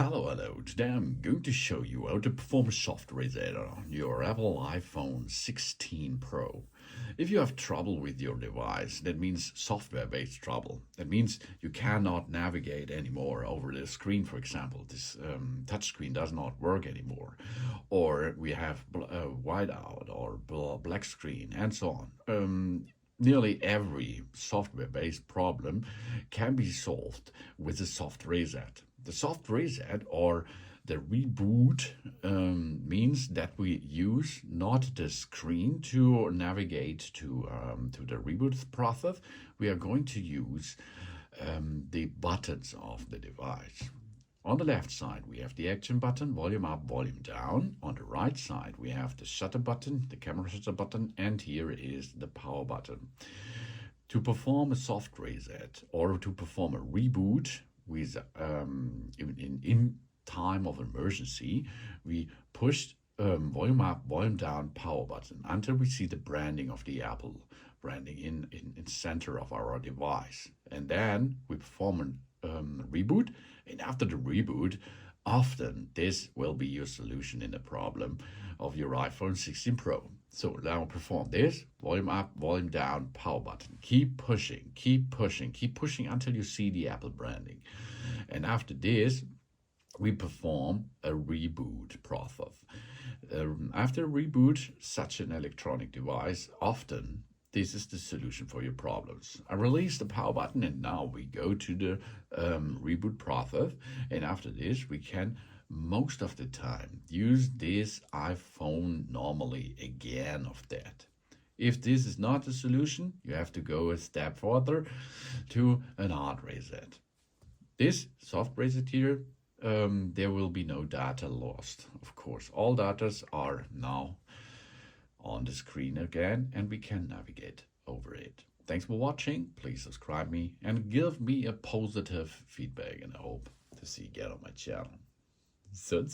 Hello. Today I'm going to show you how to perform a soft reset on your Apple iPhone 16 Pro. If you have trouble with your device, that means software-based trouble. That means you cannot navigate anymore over the screen, for example. This touchscreen does not work anymore. Or we have whiteout or black screen and so on. Nearly every software-based problem can be solved with a soft reset. The soft reset or the reboot means that we use not the screen to navigate to the reboot process. We are going to use the buttons of the device. On the left side, we have the action button, volume up, volume down. On the right side, we have the shutter button, the camera shutter button, and here is the power button. To perform a soft reset or to perform a reboot with in time of emergency, we push volume up, volume down, power button until we see the branding of the Apple branding in center of our device. And then we perform a reboot, and after the reboot, often this will be your solution in the problem of your iPhone 16 Pro. So now perform this, volume up, volume down, power button. Keep pushing, keep pushing, keep pushing until you see the Apple branding. And after this, we perform a reboot process. After a reboot, such an electronic device, often this is the solution for your problems. I release the power button and now we go to the reboot process. And after this, we can most of the time use this iPhone normally again of that. If this is not the solution, you have to go a step further to an hard reset. This soft reset here, there will be no data lost. Of course, all data are now on the screen again and we can navigate over it. Thanks for watching. Please subscribe me and give me a positive feedback, and I hope to see you again on my channel. Soon.